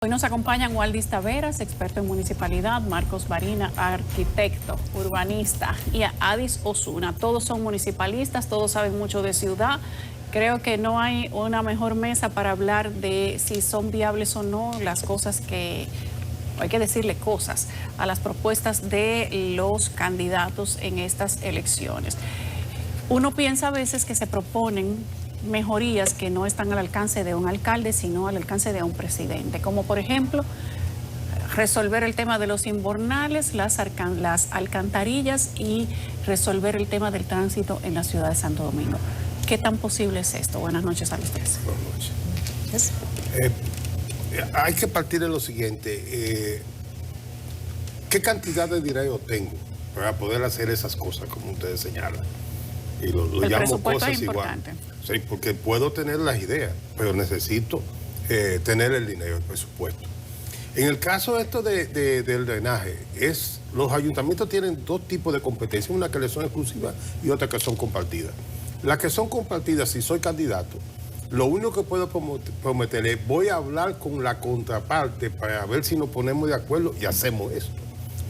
Hoy nos acompañan Waldis Taveras, experto en municipalidad, Marcos Barina, arquitecto, urbanista, y Adis Osuna. Todos son municipalistas, todos saben mucho de ciudad. Creo que no hay una mejor mesa para hablar de si son viables o no las cosas que... Hay que decirle cosas a las propuestas de los candidatos en estas elecciones. Uno piensa a veces que se proponen mejorías que no están al alcance de un alcalde, sino al alcance de un presidente, como por ejemplo resolver el tema de los invernales, las alcantarillas y resolver el tema del tránsito en la ciudad de Santo Domingo. ¿Qué tan posible es esto? Buenas noches a los tres. Buenas noches. Hay que partir de lo siguiente. ¿Qué cantidad de dinero tengo para poder hacer esas cosas como ustedes señalan? Y lo llamo cosas igual. Sí, porque puedo tener las ideas, pero necesito tener el dinero, el presupuesto. En el caso esto del drenaje, los ayuntamientos tienen dos tipos de competencias, una que les son exclusivas y otra que son compartidas. Las que son compartidas, si soy candidato, lo único que puedo prometer es voy a hablar con la contraparte para ver si nos ponemos de acuerdo y hacemos esto.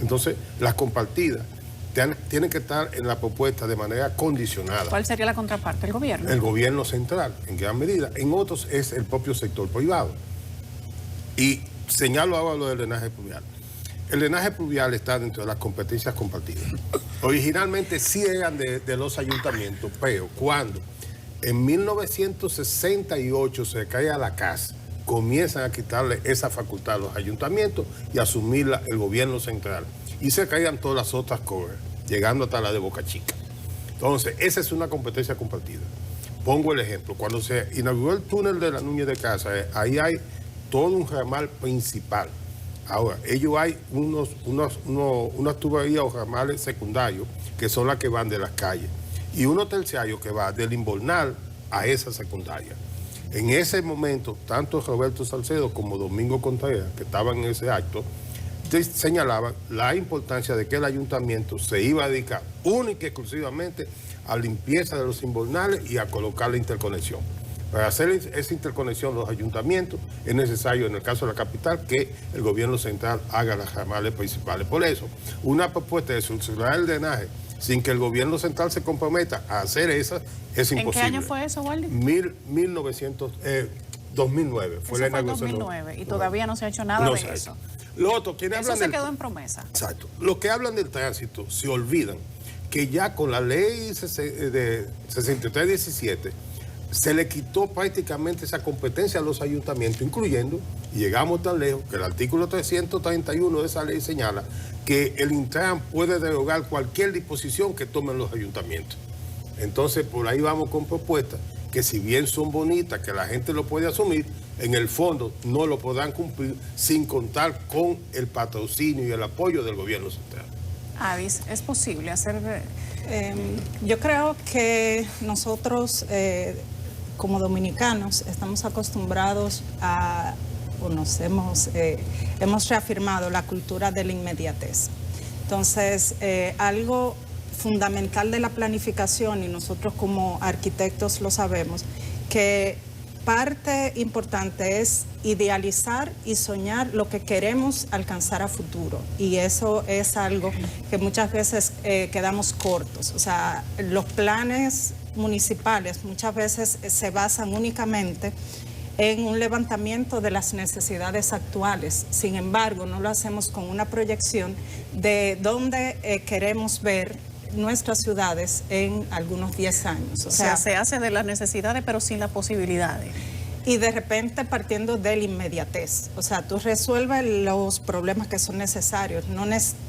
Entonces, las compartidas tienen que estar en la propuesta de manera condicionada. ¿Cuál sería la contraparte? ¿El gobierno? El gobierno central, en gran medida. En otros es el propio sector privado. Y señalo ahora lo del drenaje pluvial. El drenaje pluvial está dentro de las competencias compartidas. Originalmente sí eran de los ayuntamientos, pero cuando en 1968 se cae a la casa, comienzan a quitarle esa facultad a los ayuntamientos y asumirla el gobierno central. Y se caían todas las otras cosas, llegando hasta la de Boca Chica. Entonces, esa es una competencia compartida. Pongo el ejemplo. Cuando se inauguró el túnel de la Núñez de Casa, ahí hay todo un ramal principal. Ahora, ellos hay unas tuberías o ramales secundarios, que son las que van de las calles, y uno terciario que va del Inbornal a esa secundaria. En ese momento, tanto Roberto Salcedo como Domingo Contreras, que estaban en ese acto, señalaban la importancia de que el ayuntamiento se iba a dedicar única y exclusivamente a limpieza de los invernales y a colocar la interconexión. Para hacer esa interconexión los ayuntamientos es necesario, en el caso de la capital, que el gobierno central haga las ramales principales. Por eso, una propuesta de solucionar el drenaje sin que el gobierno central se comprometa a hacer esa es imposible. ¿En qué año fue eso, Waldi? 2009. Fue en 2009 y todavía no se ha hecho nada de eso. Lo otro, eso se quedó en promesa. Exacto. Los que hablan del tránsito se olvidan que ya con la ley de 6317 se le quitó prácticamente esa competencia a los ayuntamientos, incluyendo, y llegamos tan lejos, que el artículo 331 de esa ley señala que el Intran puede derogar cualquier disposición que tomen los ayuntamientos. Entonces, por ahí vamos con propuestas que si bien son bonitas, que la gente lo puede asumir, en el fondo no lo podrán cumplir sin contar con el patrocinio y el apoyo del gobierno central. Adis, ¿es posible hacer...? Yo creo que nosotros, como dominicanos, estamos acostumbrados a, o hemos reafirmado la cultura de la inmediatez. Entonces, algo fundamental de la planificación, y nosotros como arquitectos lo sabemos, que parte importante es idealizar y soñar lo que queremos alcanzar a futuro. Y eso es algo que muchas veces quedamos cortos. O sea, los planes municipales muchas veces se basan únicamente en un levantamiento de las necesidades actuales. Sin embargo, no lo hacemos con una proyección de dónde queremos ver nuestras ciudades en algunos 10 años. O sea, se hace de las necesidades, pero sin las posibilidades. Y de repente partiendo de la inmediatez. O sea, tú resuelves los problemas que son necesarios,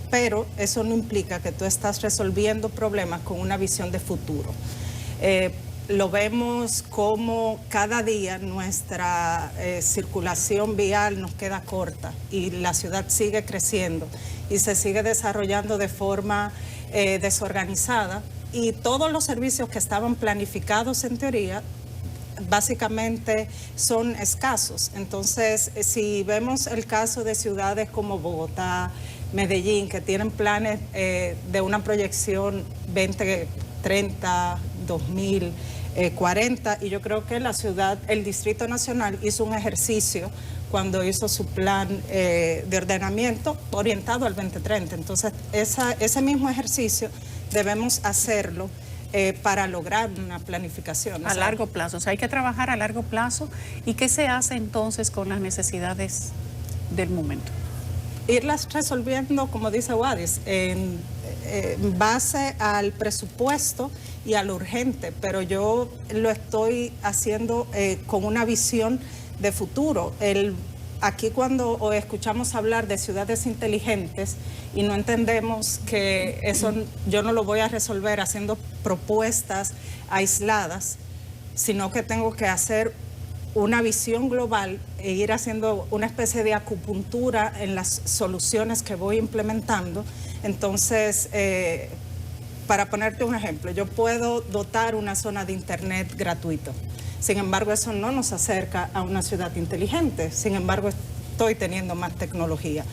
pero eso no implica que tú estás resolviendo problemas con una visión de futuro. Lo vemos como cada día nuestra circulación vial nos queda corta y la ciudad sigue creciendo y se sigue desarrollando de forma desorganizada, y todos los servicios que estaban planificados en teoría básicamente son escasos. Entonces, si vemos el caso de ciudades como Bogotá, Medellín, que tienen planes de una proyección 2030, 2040, y yo creo que la ciudad, el Distrito Nacional hizo un ejercicio cuando hizo su plan de ordenamiento orientado al 2030. Entonces, ese mismo ejercicio debemos hacerlo para lograr una planificación. A largo plazo, o sea, hay que trabajar a largo plazo. ¿Y qué se hace entonces con las necesidades del momento? Irlas resolviendo, como dice Wadis, en base al presupuesto y a lo urgente, pero yo lo estoy haciendo con una visión de futuro. Aquí cuando escuchamos hablar de ciudades inteligentes y no entendemos que eso yo no lo voy a resolver haciendo propuestas aisladas, sino que tengo que hacer una visión global e ir haciendo una especie de acupuntura en las soluciones que voy implementando. Entonces, para ponerte un ejemplo, yo puedo dotar una zona de internet gratuito. Sin embargo, eso no nos acerca a una ciudad inteligente. Sin embargo, estoy teniendo más tecnología.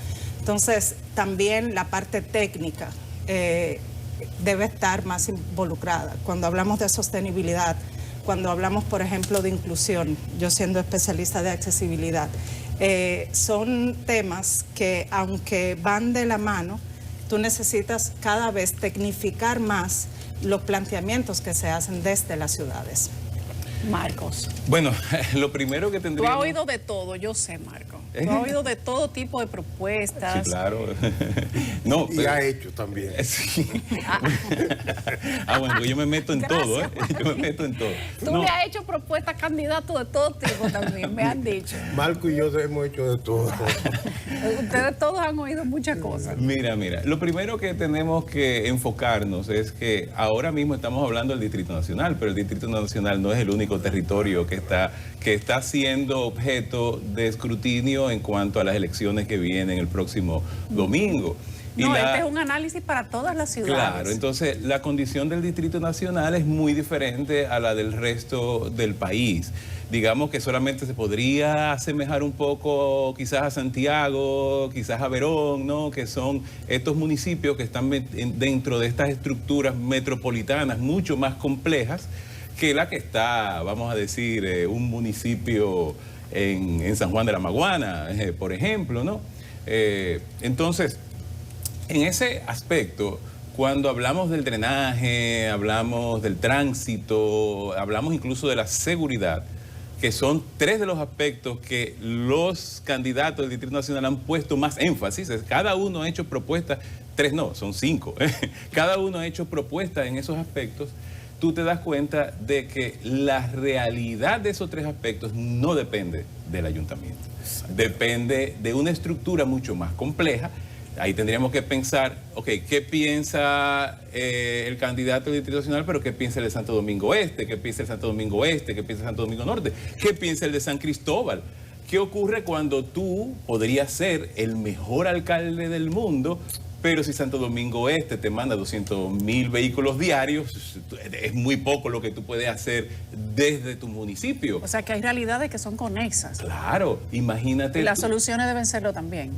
Entonces, también la parte técnica debe estar más involucrada. Cuando hablamos de sostenibilidad, cuando hablamos, por ejemplo, de inclusión, yo siendo especialista de accesibilidad, son temas que, aunque van de la mano, tú necesitas cada vez tecnificar más los planteamientos que se hacen desde las ciudades. Marcos. Bueno, lo primero que tendría... Tú has oído de todo, yo sé, Marco. Tú has oído de todo tipo de propuestas. Sí, claro. No, y pero... ha hecho también. Sí. Bueno, yo me meto en todo, ¿eh? Yo me meto en todo. Tú le has hecho propuestas a candidatos de todo tipo también, me han dicho. Marco y yo hemos hecho de todo. Ustedes todos han oído muchas cosas. Mira, lo primero que tenemos que enfocarnos es que ahora mismo estamos hablando del Distrito Nacional, pero el Distrito Nacional no es el único territorio que está siendo objeto de escrutinio en cuanto a las elecciones que vienen el próximo domingo. No, este es un análisis para todas las ciudades. Claro, entonces la condición del Distrito Nacional es muy diferente a la del resto del país. Digamos que solamente se podría asemejar un poco quizás a Santiago, quizás a Verón, ¿no? Que son estos municipios que están dentro de estas estructuras metropolitanas mucho más complejas que la que está, vamos a decir, un municipio en San Juan de la Maguana, por ejemplo, ¿no? Entonces, en ese aspecto, cuando hablamos del drenaje, hablamos del tránsito, hablamos incluso de la seguridad, que son tres de los aspectos que los candidatos del Distrito Nacional han puesto más énfasis. Cada uno ha hecho propuestas, tres no, son 5. Cada uno ha hecho propuestas en esos aspectos. Tú te das cuenta de que la realidad de esos tres aspectos no depende del ayuntamiento. Depende de una estructura mucho más compleja. Ahí tendríamos que pensar, ok, ¿qué piensa el candidato del Distrito Nacional, pero qué piensa el de Santo Domingo Este? ¿Qué piensa el Santo Domingo Este? ¿Qué piensa el Santo Domingo Norte? ¿Qué piensa el de San Cristóbal? ¿Qué ocurre cuando tú podrías ser el mejor alcalde del mundo, pero si Santo Domingo Este te manda 200,000 vehículos diarios, es muy poco lo que tú puedes hacer desde tu municipio? O sea que hay realidades que son conexas. Claro, imagínate. Y las soluciones deben serlo también.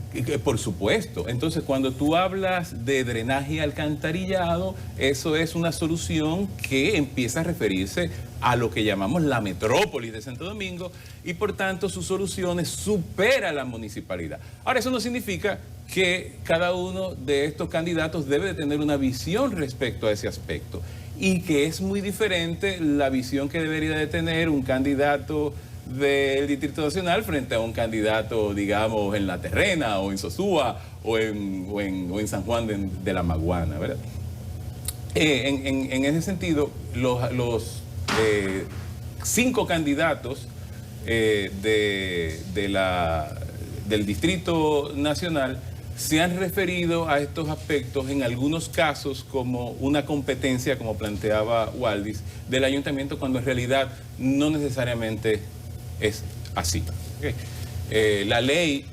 Por supuesto. Entonces, cuando tú hablas de drenaje y alcantarillado, eso es una solución que empieza a referirse a lo que llamamos la metrópolis de Santo Domingo y por tanto sus soluciones superan la municipalidad. Ahora, eso no significa que cada uno de estos candidatos debe de tener una visión respecto a ese aspecto y que es muy diferente la visión que debería de tener un candidato del Distrito Nacional frente a un candidato, digamos, en La Terrena o en Sosúa o en San Juan de la Maguana, ¿verdad? En ese sentido, los 5 candidatos del Distrito Nacional se han referido a estos aspectos en algunos casos como una competencia, como planteaba Waldis, del ayuntamiento, cuando en realidad no necesariamente es así. La ley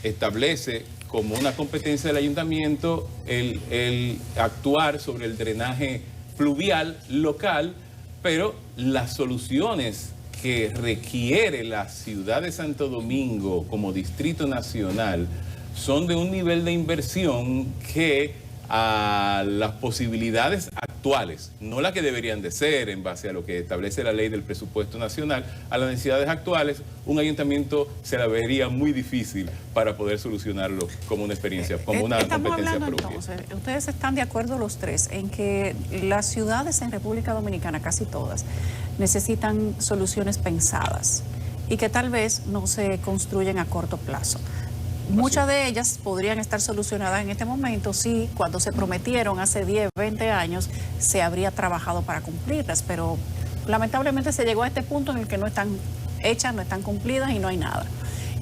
establece como una competencia del ayuntamiento el actuar sobre el drenaje fluvial local, pero las soluciones que requiere la ciudad de Santo Domingo como Distrito Nacional son de un nivel de inversión que a las posibilidades actuales actuales, no las que deberían de ser en base a lo que establece la ley del presupuesto nacional, a las necesidades actuales, un ayuntamiento se la vería muy difícil para poder solucionarlo como una experiencia, como una competencia propia. Entonces, ustedes están de acuerdo los tres en que las ciudades en República Dominicana, casi todas, necesitan soluciones pensadas y que tal vez no se construyen a corto plazo. Muchas de ellas podrían estar solucionadas en este momento si cuando se prometieron hace 10, 20 años se habría trabajado para cumplirlas, pero lamentablemente se llegó a este punto en el que no están hechas, no están cumplidas y no hay nada.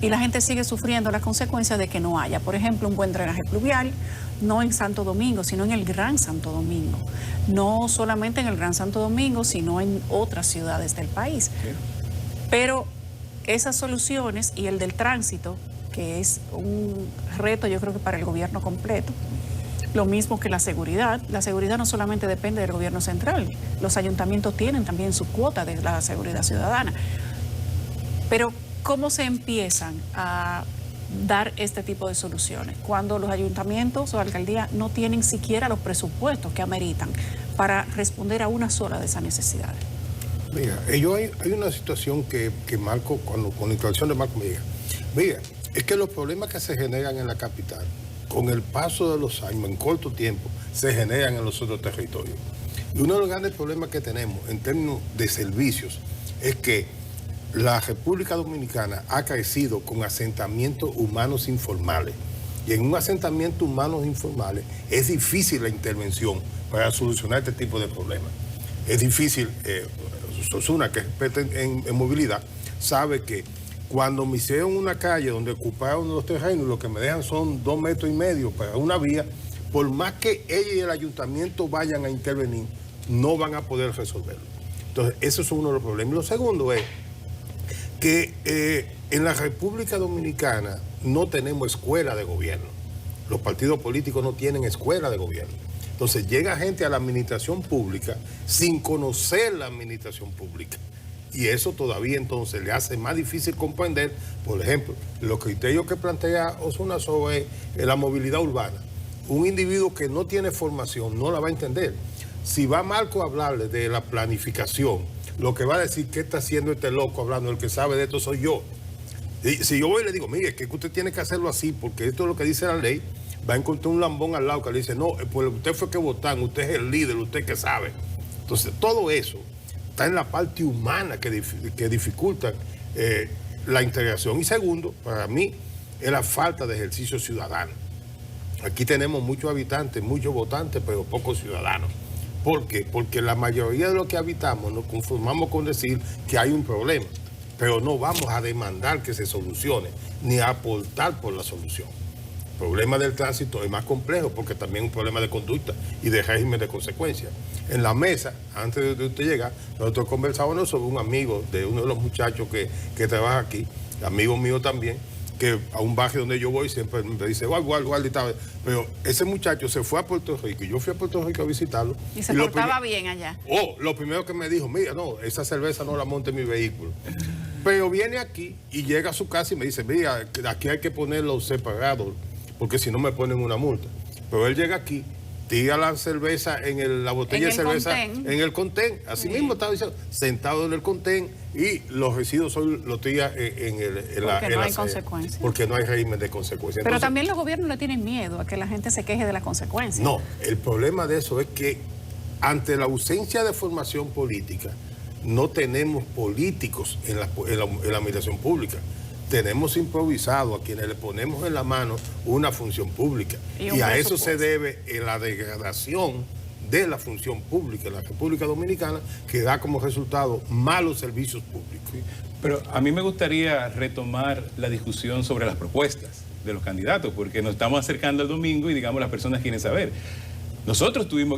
Y la gente sigue sufriendo las consecuencias de que no haya, por ejemplo, un buen drenaje pluvial, no en Santo Domingo, sino en el Gran Santo Domingo. No solamente en el Gran Santo Domingo, sino en otras ciudades del país. Pero esas soluciones y el del tránsito, que es un reto yo creo que para el gobierno completo. Lo mismo que la seguridad. La seguridad no solamente depende del gobierno central, los ayuntamientos tienen también su cuota de la seguridad ciudadana. Pero ¿cómo se empiezan a dar este tipo de soluciones cuando los ayuntamientos o alcaldías no tienen siquiera los presupuestos que ameritan para responder a una sola de esas necesidades? Mira, hay una situación que Marco, con la introducción de Marco me diga, mira, es que los problemas que se generan en la capital, con el paso de los años, en corto tiempo, se generan en los otros territorios. Y uno de los grandes problemas que tenemos en términos de servicios es que la República Dominicana ha crecido con asentamientos humanos informales. Y en un asentamiento humanos informales es difícil la intervención para solucionar este tipo de problemas. Es difícil, Osuna, que es experta en movilidad, sabe que cuando me hicieron una calle donde ocuparon los terrenos, lo que me dejan son 2,5 metros para una vía, por más que ella y el ayuntamiento vayan a intervenir, no van a poder resolverlo. Entonces, eso es uno de los problemas. Y lo segundo es que en la República Dominicana no tenemos escuela de gobierno. Los partidos políticos no tienen escuela de gobierno. Entonces, llega gente a la administración pública sin conocer la administración pública. Y eso todavía entonces le hace más difícil comprender, por ejemplo, los criterios que plantea Osuna sobre la movilidad urbana. Un individuo que no tiene formación no la va a entender. Si va Marco a hablarle de la planificación, lo que va a decir que está haciendo este loco hablando, el que sabe de esto soy yo. Y si yo voy y le digo, mire, es que usted tiene que hacerlo así, porque esto es lo que dice la ley, va a encontrar un lambón al lado que le dice, no, pues usted fue que votaron, usted es el líder, usted que sabe. Entonces, todo eso está en la parte humana que dificulta la integración. Y segundo, para mí, es la falta de ejercicio ciudadano. Aquí tenemos muchos habitantes, muchos votantes, pero pocos ciudadanos. ¿Por qué? Porque la mayoría de los que habitamos nos conformamos con decir que hay un problema, pero no vamos a demandar que se solucione, ni a aportar por la solución. El problema del tránsito es más complejo porque también es un problema de conducta y de régimen de consecuencias. En la mesa, antes de usted llegar, nosotros conversábamos sobre un amigo de uno de los muchachos que trabaja aquí, amigo mío también, que a un barrio donde yo voy siempre me dice, guarda y tal. Pero ese muchacho se fue a Puerto Rico y yo fui a Puerto Rico a visitarlo. Y se portaba bien allá. Lo primero que me dijo, mira, no, esa cerveza no la monte en mi vehículo. Pero viene aquí y llega a su casa y me dice, mira, aquí hay que ponerlo separado, porque si no me ponen una multa. Pero él llega aquí, tira la cerveza la botella de cerveza en el contén. Así mismo estaba diciendo, sentado en el contén y los residuos los tira en la no hay consecuencias. Porque no hay régimen de consecuencias. Pero Entonces, también los gobiernos le tienen miedo a que la gente se queje de las consecuencias. No, el problema de eso es que ante la ausencia de formación política, no tenemos políticos en la administración pública. Tenemos improvisado a quienes le ponemos en la mano una función pública. Y a eso se debe la degradación de la función pública en la República Dominicana, que da como resultado malos servicios públicos. Pero a mí me gustaría retomar la discusión sobre las propuestas de los candidatos, porque nos estamos acercando al domingo y digamos las personas quieren saber.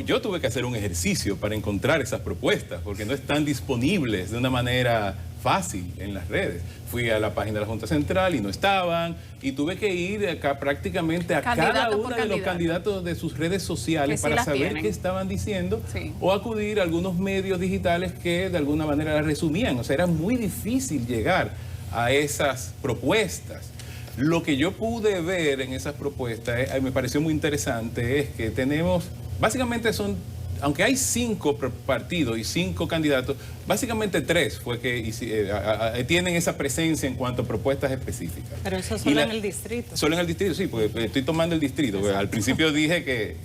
Yo tuve que hacer un ejercicio para encontrar esas propuestas, porque no están disponibles de una manera fácil en las redes. Fui a la página de la Junta Central y no estaban, y tuve que ir acá prácticamente a cada uno de los candidatos de sus redes sociales para saber qué estaban diciendo, o acudir a algunos medios digitales que de alguna manera las resumían. O sea, era muy difícil llegar a esas propuestas. Lo que yo pude ver en esas propuestas, me pareció muy interesante, es que tenemos, básicamente son aunque hay 5 partidos y 5 candidatos, básicamente 3 fue que tienen esa presencia en cuanto a propuestas específicas. Pero eso solo en el distrito. Solo en el distrito, sí, porque estoy tomando el distrito. Pues, al principio dije que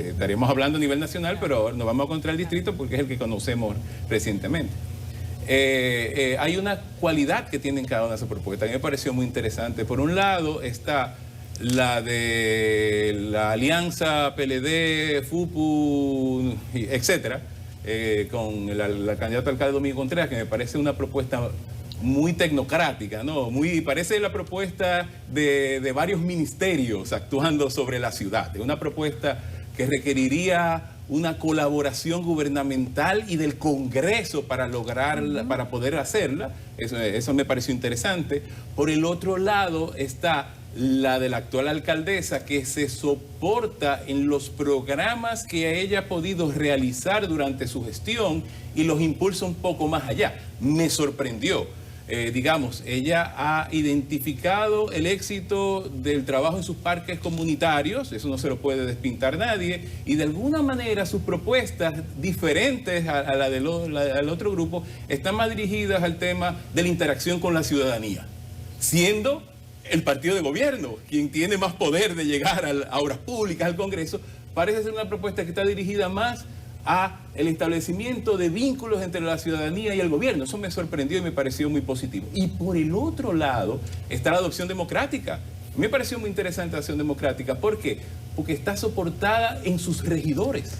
estaríamos hablando a nivel nacional, pero nos vamos a encontrar el distrito porque es el que conocemos recientemente. Hay una cualidad que tienen cada una de esas propuestas. A mí me pareció muy interesante. Por un lado está la de la alianza PLD, FUPU, etcétera, con la candidata alcalde Domingo Contreras, que me parece una propuesta muy tecnocrática, ¿no? Parece la propuesta de varios ministerios actuando sobre la ciudad. Es una propuesta que requeriría una colaboración gubernamental y del Congreso para lograrla, para poder hacerla. Eso me pareció interesante. Por el otro lado está la de la actual alcaldesa, que se soporta en los programas que ella ha podido realizar durante su gestión y los impulsa un poco más allá. Me sorprendió. Digamos, ella ha identificado el éxito del trabajo en sus parques comunitarios, eso no se lo puede despintar nadie, y de alguna manera sus propuestas diferentes a la del otro grupo están más dirigidas al tema de la interacción con la ciudadanía, siendo el partido de gobierno quien tiene más poder de llegar a obras públicas, al Congreso. Parece ser una propuesta que está dirigida más a el establecimiento de vínculos entre la ciudadanía y el gobierno. Eso me sorprendió y me pareció muy positivo. Y por el otro lado está la adopción democrática. Me pareció muy interesante la adopción democrática. ¿Por qué? Porque está soportada en sus regidores.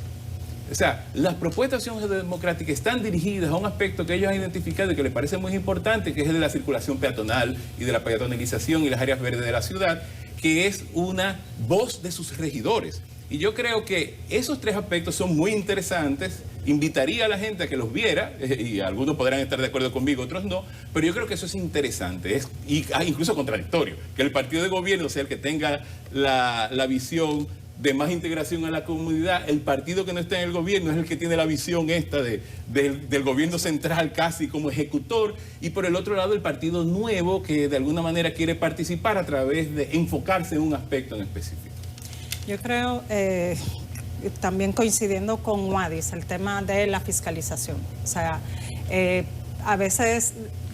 O sea, las propuestas de acción democrática están dirigidas a un aspecto que ellos han identificado y que les parece muy importante, que es el de la circulación peatonal y de la peatonalización y las áreas verdes de la ciudad, que es una voz de sus regidores. Y yo creo que esos 3 aspectos son muy interesantes. Invitaría a la gente a que los viera, y algunos podrán estar de acuerdo conmigo, otros no, pero yo creo que eso es interesante, incluso contradictorio, que el partido de gobierno sea el que tenga la visión de más integración a la comunidad. El partido que no está en el gobierno es el que tiene la visión esta del gobierno central casi como ejecutor, y por el otro lado el partido nuevo que de alguna manera quiere participar a través de enfocarse en un aspecto en específico. Yo creo, también coincidiendo con Wadis, el tema de la fiscalización. O sea, a veces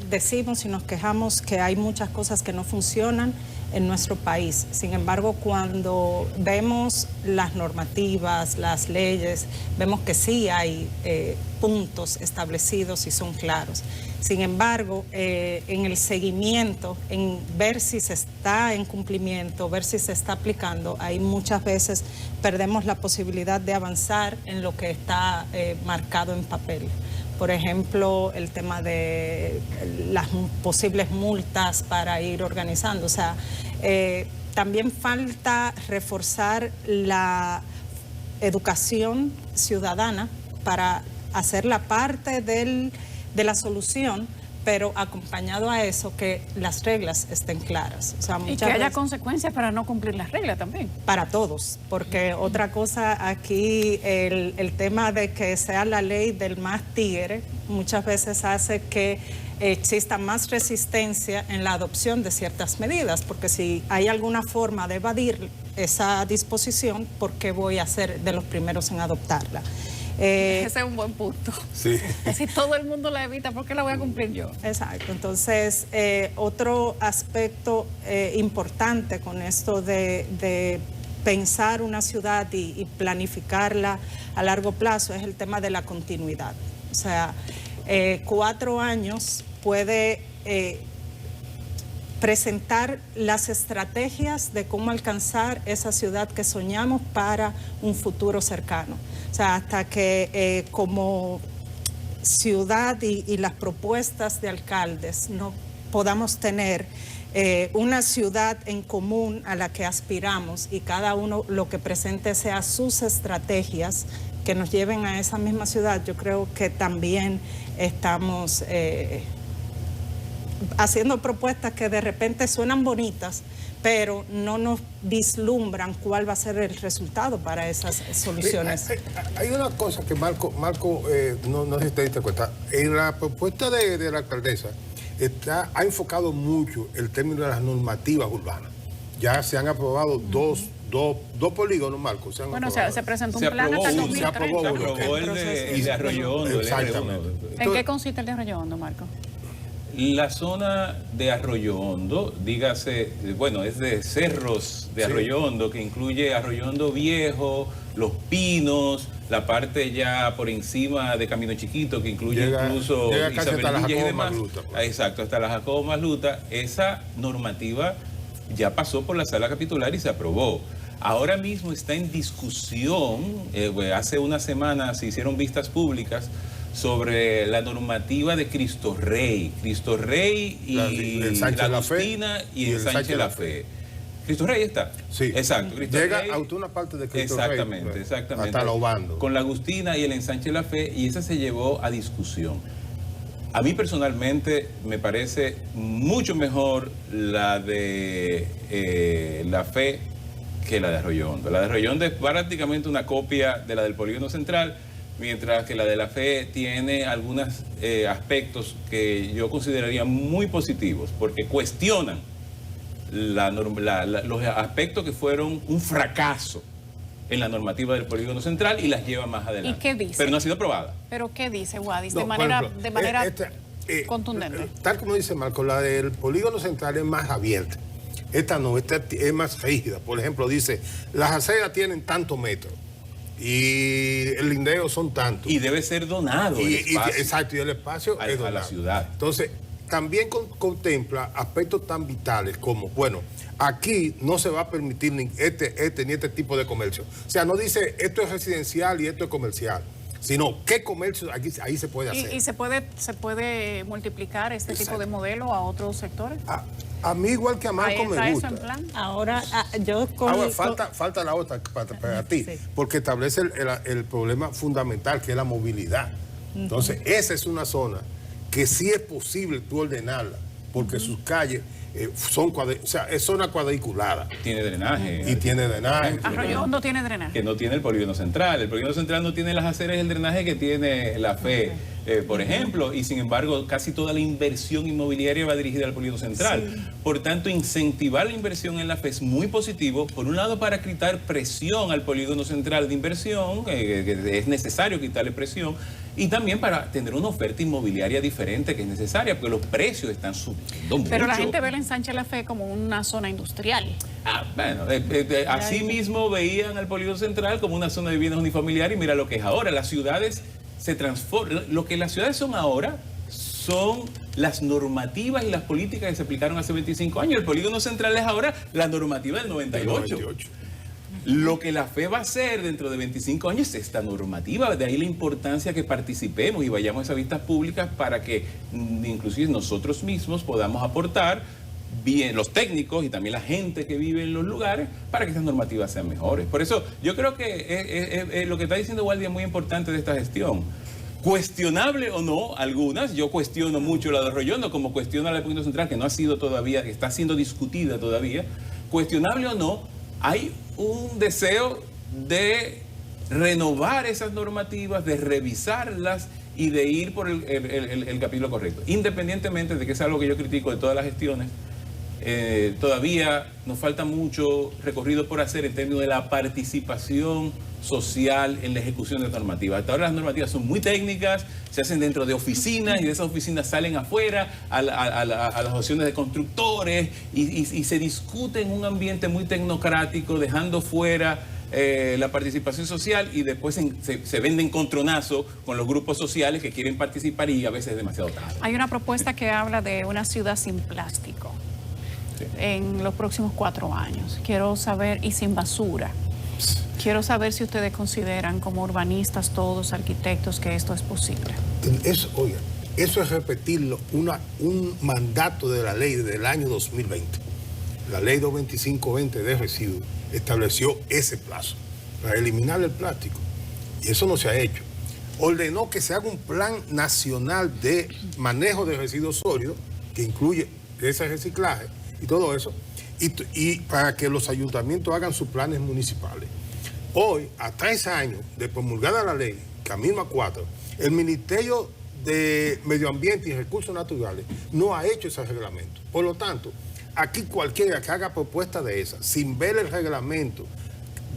decimos y nos quejamos que hay muchas cosas que no funcionan en nuestro país. Sin embargo, cuando vemos las normativas, las leyes, vemos que sí hay puntos establecidos y son claros. Sin embargo, en el seguimiento, en ver si se está en cumplimiento, ver si se está aplicando, ahí muchas veces perdemos la posibilidad de avanzar en lo que está marcado en papel. Por ejemplo, el tema de las posibles multas para ir organizando. O sea, también falta reforzar la educación ciudadana para hacerla parte de la solución, pero acompañado a eso que las reglas estén claras. O sea, y que haya consecuencias para no cumplir las reglas también. Para todos, porque otra cosa aquí, el tema de que sea la ley del más tigre, muchas veces hace que exista más resistencia en la adopción de ciertas medidas, porque si hay alguna forma de evadir esa disposición, ¿por qué voy a ser de los primeros en adoptarla? Ese es un buen punto. Sí. Si todo el mundo la evita, ¿por qué la voy a cumplir yo? Exacto. Entonces, otro aspecto importante con esto de pensar una ciudad y planificarla a largo plazo es el tema de la continuidad. O sea, 4 años puede presentar las estrategias de cómo alcanzar esa ciudad que soñamos para un futuro cercano. O sea, hasta que como ciudad y las propuestas de alcaldes no podamos tener una ciudad en común a la que aspiramos y cada uno lo que presente sea sus estrategias que nos lleven a esa misma ciudad, yo creo que también estamos haciendo propuestas que de repente suenan bonitas, pero no nos vislumbran cuál va a ser el resultado para esas soluciones. Hay una cosa que Marco no se está dando cuenta. En la propuesta de la alcaldesa ha enfocado mucho el término de las normativas urbanas. Ya se han aprobado dos dos polígonos, Marcos. Bueno, se presentó un Se plan aprobó hasta el uno, se 2030. aprobó Se uno. aprobó el de Arroyo Hondo, el Exactamente. R1. ¿En qué consiste el de Arroyo Hondo, Marco? La zona de Arroyo Hondo, dígase, bueno, es de cerros de Sí. Arroyo Hondo, que incluye Arroyo Hondo Viejo, Los Pinos, la parte ya por encima de Camino Chiquito, que incluye incluso llega casi hasta la Isabelilla y Jacobo demás. Magluta, pues. Exacto, hasta la Jacobo Magluta. Esa normativa ya pasó por la sala capitular y se aprobó. Ahora mismo está en discusión, hace una semana se hicieron vistas públicas sobre la normativa de Cristo Rey y el Sánchez la La Fe Agustina y el Sánchez La Fe. Cristo Rey está. Sí. Exacto. Cristo Llega Rey, a una parte de Cristo exactamente, Rey, exactamente. hasta la Obando. Con la Agustina y el ensanche La Fe, y esa se llevó a discusión. A mí personalmente me parece mucho mejor la de La Fe que la de Arroyo Hondo. La de Arroyo Hondo es prácticamente una copia de la del Polígono Central, mientras que la de La Fe tiene algunos aspectos que yo consideraría muy positivos, porque cuestionan los aspectos que fueron un fracaso en la normativa del Polígono Central y las lleva más adelante. ¿Y qué dice? Pero no ha sido aprobada. ¿Pero qué dice Wadis? No, de por manera, ejemplo, de manera contundente. contundente. Tal como dice Marco, la del polígono central es más abierta. Esta no, esta es más rígida. Por ejemplo, dice, las aceras tienen tantos metros y el lindeo son tantos. Y debe ser donado el espacio Exacto, y el espacio es a la donado. ciudad. Entonces, también contempla aspectos tan vitales como, bueno, aquí no se va a permitir ni este tipo de comercio. O sea, no dice esto es residencial y esto es comercial, sino qué comercio ahí se puede hacer. ¿Y se puede multiplicar este tipo de modelo a otros sectores? A mí igual que a Marco ¿Está me eso gusta. en plan? Ahora, yo con... Ahora, falta la otra para ti, Sí. porque establece el problema fundamental, que es la movilidad. Entonces, esa es una zona que sí es posible tú ordenarla, porque sus calles son es zona cuadriculada Tiene drenaje. y tiene drenaje. Arroyo Hondo tiene drenaje. Que no tiene el Polígono Central. El Polígono Central no tiene las aceras y el drenaje que tiene La Fe, por ejemplo, y sin embargo casi toda la inversión inmobiliaria va dirigida al Polígono Central. Por tanto, incentivar la inversión en La Fe es muy positivo, por un lado para quitar presión al Polígono Central de inversión, que es necesario quitarle presión, y también para tener una oferta inmobiliaria diferente que es necesaria, porque los precios están subiendo mucho. Pero la gente ve el ensanche La Fe como una zona industrial. Bueno, así mismo veían al Polígono Central como una zona de bienes unifamiliares y mira lo que es ahora. Las ciudades se transforman. Lo que las ciudades son ahora son las normativas y las políticas que se aplicaron hace 25 años. El Polígono Central es ahora la normativa del 98. Lo que La Fe va a hacer dentro de 25 años es esta normativa, de ahí la importancia que participemos y vayamos a esas vistas públicas para que inclusive nosotros mismos podamos aportar, bien los técnicos y también la gente que vive en los lugares, para que estas normativas sean mejores. Por eso yo creo que lo que está diciendo Waldi es muy importante de esta gestión. Cuestionable o no, algunas, yo cuestiono mucho la de Arroyo Hondo, como cuestiona la de Polígono Central, que no ha sido todavía, que está siendo discutida todavía. Cuestionable o no, hay un deseo de renovar esas normativas, de revisarlas y de ir por el capítulo correcto. Independientemente de que es algo que yo critico de todas las gestiones, todavía nos falta mucho recorrido por hacer en términos de la participación social en la ejecución de normativas. Hasta ahora las normativas son muy técnicas, se hacen dentro de oficinas y de esas oficinas salen afuera a las opciones de constructores y se discute en un ambiente muy tecnocrático, dejando fuera la participación social, y después se venden encontronazos con los grupos sociales que quieren participar y a veces es demasiado tarde. Hay una propuesta que habla de una ciudad sin plástico en los próximos 4 años. Quiero saber, y sin basura. Quiero saber si ustedes consideran como urbanistas, todos arquitectos, que esto es posible. Oiga, eso es repetirlo, un mandato de la ley del año 2020. La ley 22520 de residuos estableció ese plazo para eliminar el plástico. Y eso no se ha hecho. Ordenó que se haga un plan nacional de manejo de residuos sólidos, que incluye ese reciclaje y todo eso, y para que los ayuntamientos hagan sus planes municipales. Hoy, a 3 años de promulgada la ley, camino a 4, el Ministerio de Medio Ambiente y Recursos Naturales no ha hecho ese reglamento. Por lo tanto, aquí cualquiera que haga propuesta de esa, sin ver el reglamento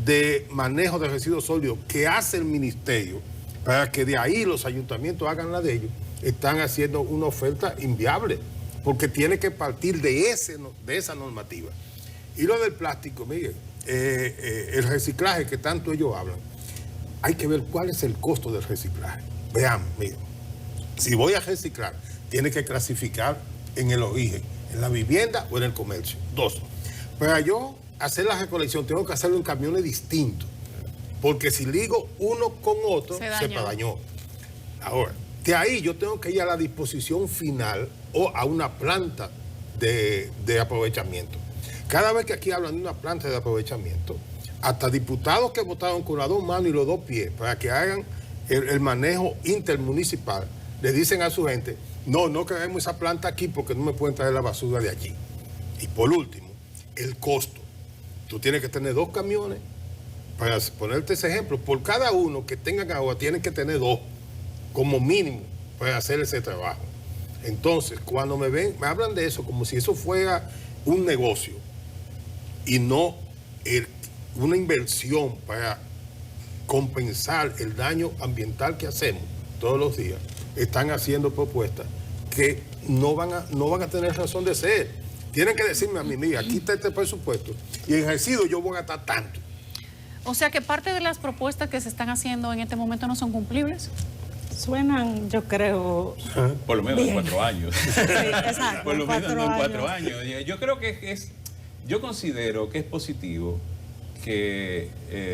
de manejo de residuos sólidos que hace el ministerio, para que de ahí los ayuntamientos hagan la de ellos, están haciendo una oferta inviable, porque tiene que partir de esa normativa. Y lo del plástico, mire, el reciclaje que tanto ellos hablan, hay que ver cuál es el costo del reciclaje. Veamos, mire, si voy a reciclar, tiene que clasificar en el origen, en la vivienda o en el comercio. 2. Para yo hacer la recolección, tengo que hacerlo en camiones distintos, porque si ligo uno con otro, se dañó. Ahora, de ahí yo tengo que ir a la disposición final o a una planta de aprovechamiento. Cada vez que aquí hablan de una planta de aprovechamiento, hasta diputados que votaron con las 2 manos y los 2 pies para que hagan el manejo intermunicipal, le dicen a su gente, no queremos esa planta aquí porque no me pueden traer la basura de allí. Y por último, el costo. Tú tienes que tener 2 camiones, para ponerte ese ejemplo, por cada uno que tengan agua, tienen que tener 2, como mínimo, para hacer ese trabajo. Entonces, cuando me hablan de eso como si eso fuera un negocio y no una inversión para compensar el daño ambiental que hacemos todos los días, están haciendo propuestas que no van a tener razón de ser. Tienen que decirme a mí, mira, aquí está este presupuesto y en residuos yo voy a gastar tanto. O sea que parte de las propuestas que se están haciendo en este momento no son cumplibles. Suenan, yo creo... Por lo menos bien. en 4 años. Sí, exacto. Por lo menos en 4 años. Yo creo que yo considero que es positivo que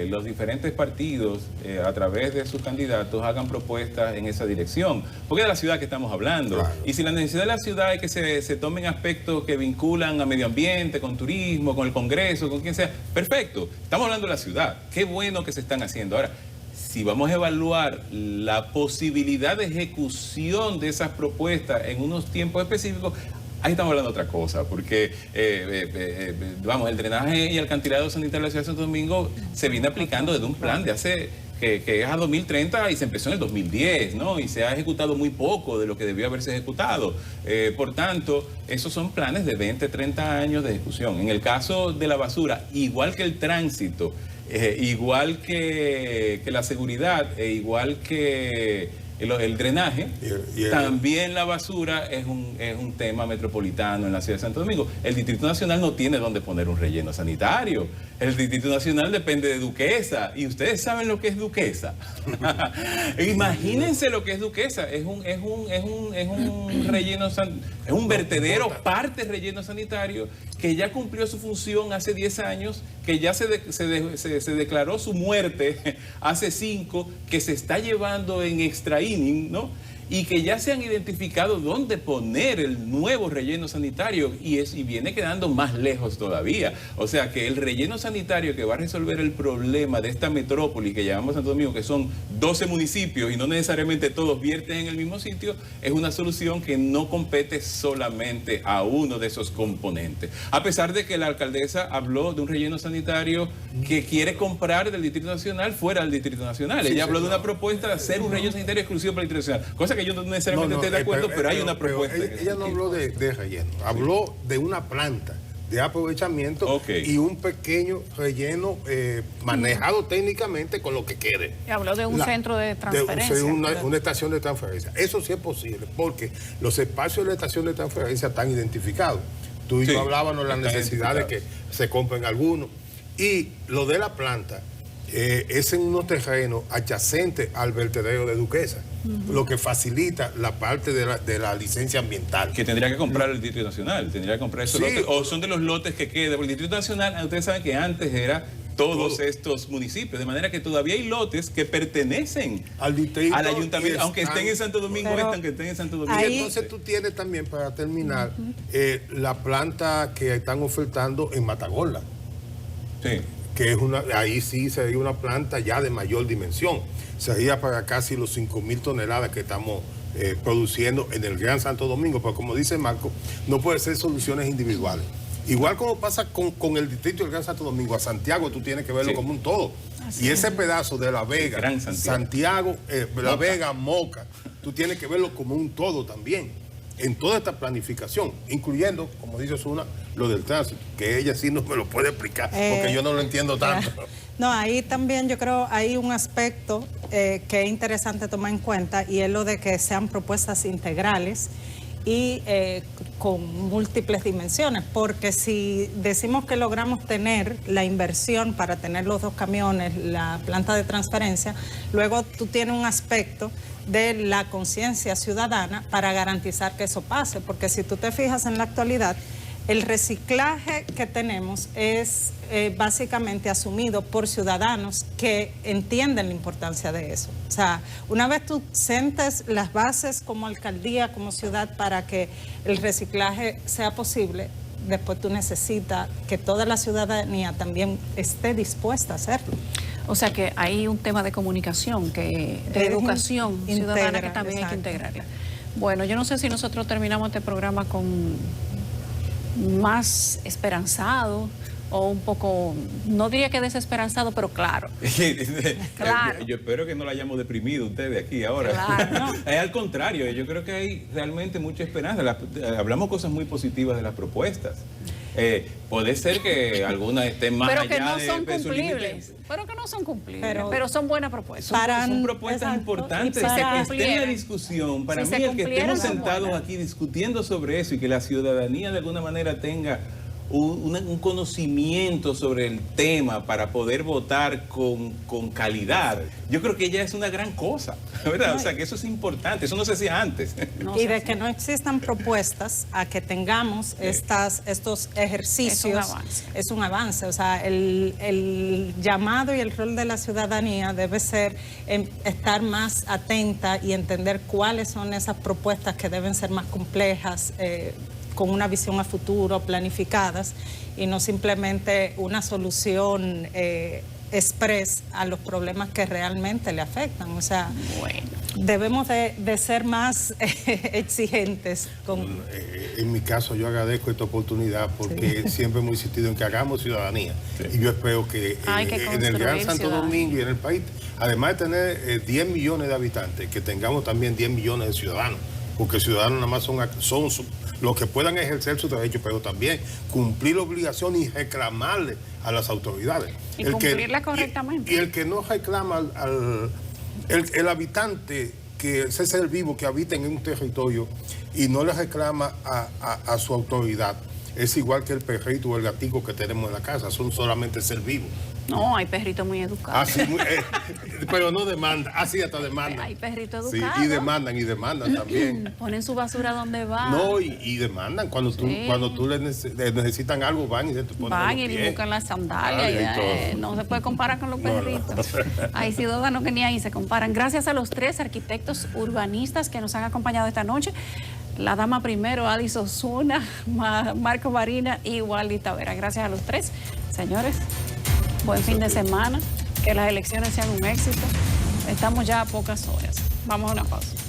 los diferentes partidos, a través de sus candidatos, hagan propuestas en esa dirección. Porque es de la ciudad que estamos hablando. Claro. Y si la necesidad de la ciudad es que se tomen aspectos que vinculan a medio ambiente, con turismo, con el Congreso, con quien sea, perfecto. Estamos hablando de la ciudad. Qué bueno que se están haciendo. Ahora, si vamos a evaluar la posibilidad de ejecución de esas propuestas en unos tiempos específicos, ahí estamos hablando de otra cosa, porque vamos, el drenaje y el alcantarillado sanitario de la ciudad de Santo Domingo se viene aplicando desde un plan de hace que es a 2030 y se empezó en el 2010, ¿no? Y se ha ejecutado muy poco de lo que debió haberse ejecutado. Por tanto, esos son planes de 20, 30 años de ejecución. En el caso de la basura, igual que el tránsito, igual que la seguridad, igual que el drenaje, también la basura es un tema metropolitano en la ciudad de Santo Domingo. El Distrito Nacional no tiene dónde poner un relleno sanitario. El Distrito Nacional depende de Duquesa. Y ustedes saben lo que es Duquesa. Imagínense lo que es Duquesa. Es un relleno, es un vertedero, parte relleno sanitario, que ya cumplió su función hace 10 años, que ya se declaró su muerte hace 5, que se está llevando en extraíning, ¿no? Y que ya se han identificado dónde poner el nuevo relleno sanitario y viene quedando más lejos todavía. O sea que el relleno sanitario que va a resolver el problema de esta metrópoli que llamamos Santo Domingo, que son 12 municipios y no necesariamente todos vierten en el mismo sitio, es una solución que no compete solamente a uno de esos componentes. A pesar de que la alcaldesa habló de un relleno sanitario que quiere comprar del Distrito Nacional fuera del Distrito Nacional. Ella habló de una propuesta de hacer un relleno sanitario exclusivo para el Distrito Nacional, cosa que yo no necesariamente estoy de acuerdo, pero hay una propuesta. Ella no habló de relleno, habló de una planta de aprovechamiento y un pequeño relleno manejado técnicamente con lo que quede. Y habló de un centro de transferencia. Una estación de transferencia. Eso sí es posible, porque los espacios de la estación de transferencia están identificados. Tú y yo hablábamos de la necesidad de que se compren algunos. Y lo de la planta es en unos terrenos adyacentes al vertedero de Duquesa, lo que facilita la parte de la licencia ambiental. Que tendría que comprar el Distrito Nacional, tendría que comprar esos lotes, o son de los lotes que quedan. Porque el Distrito Nacional, ustedes saben que antes era todos estos municipios, de manera que todavía hay lotes que pertenecen al distrito, al ayuntamiento, aunque estén en Santo Domingo, aunque estén en Santo Domingo. Y entonces tú tienes también, para terminar, la planta que están ofertando en Matagola. Sí. Que es ahí sí sería una planta ya de mayor dimensión. Sería para casi los 5,000 toneladas que estamos produciendo en el Gran Santo Domingo. Pero como dice Marco, no puede ser soluciones individuales. Igual como pasa con el distrito del Gran Santo Domingo, a Santiago tú tienes que verlo como un todo. Y ese pedazo de La Vega, Santiago, La Vega, Moca, tú tienes que verlo como un todo también. en toda esta planificación, incluyendo, como dice Osuna, lo del tránsito, que ella sí no me lo puede explicar, porque yo no lo entiendo tanto. No, ahí también yo creo hay un aspecto que es interesante tomar en cuenta, y es lo de que sean propuestas integrales y con múltiples dimensiones, porque si decimos que logramos tener la inversión para tener los 2 camiones, la planta de transferencia, luego tú tienes un aspecto de la conciencia ciudadana para garantizar que eso pase, porque si tú te fijas en la actualidad, el reciclaje que tenemos es básicamente asumido por ciudadanos que entienden la importancia de eso. O sea, una vez tú sientes las bases como alcaldía, como ciudad, para que el reciclaje sea posible, después tú necesitas que toda la ciudadanía también esté dispuesta a hacerlo. O sea que hay un tema de comunicación, de educación ciudadana que también hay que integrarla. Bueno, yo no sé si nosotros terminamos este programa con más esperanzado o un poco, no diría que desesperanzado, pero claro. Claro. Yo espero que no la hayamos deprimido ustedes aquí ahora. Claro, no. Es al contrario, yo creo que hay realmente mucha esperanza. Hablamos cosas muy positivas de las propuestas. Puede ser que algunas estén más pero allá que no de son peso cumplibles, límite. pero que no son cumplibles, pero son buenas propuestas. Son propuestas importantes y que estén en la discusión. Para si mí, el que estemos son sentados buenas. aquí discutiendo sobre eso y que la ciudadanía de alguna manera tenga un conocimiento sobre el tema para poder votar con calidad, yo creo que ya es una gran cosa, ¿verdad? O sea, que eso es importante, eso no se hacía antes. Y de que no existan propuestas a que tengamos estos ejercicios, es un avance. O sea, el llamado y el rol de la ciudadanía debe ser estar más atenta y entender cuáles son esas propuestas que deben ser más complejas, con una visión a futuro, planificadas, y no simplemente una solución express a los problemas que realmente le afectan. O sea, debemos de ser más exigentes. En mi caso, yo agradezco esta oportunidad porque siempre hemos insistido en que hagamos ciudadanía. Y yo espero que en el Gran Santo Domingo y en el país, además de tener 10 millones de habitantes, que tengamos también 10 millones de ciudadanos. Porque ciudadanos nada más son los que puedan ejercer sus derechos, pero también cumplir la obligación y reclamarle a las autoridades. Y cumplirla correctamente. Y el que no reclama el habitante, que ese ser vivo que habita en un territorio y no le reclama a su autoridad, es igual que el perrito o el gatico que tenemos en la casa, son solamente ser vivo. No, hay perritos muy educados. Así, pero no demanda, así hasta demandan. Hay perritos educados. Sí, y demandan también. Ponen su basura donde va. No, y demandan. Cuando tú les necesitan algo, van y se te ponen van los y pies. buscan las sandalias. No se puede comparar con los perritos. Hay ciudadanos que ni ahí se comparan. Gracias a los 3 arquitectos urbanistas que nos han acompañado esta noche. La dama primero, Adis Osuna, Marcos Barina y Waldy Tavera. Gracias a los 3. Señores, buen fin de semana. Que las elecciones sean un éxito. Estamos ya a pocas horas. Vamos a una pausa.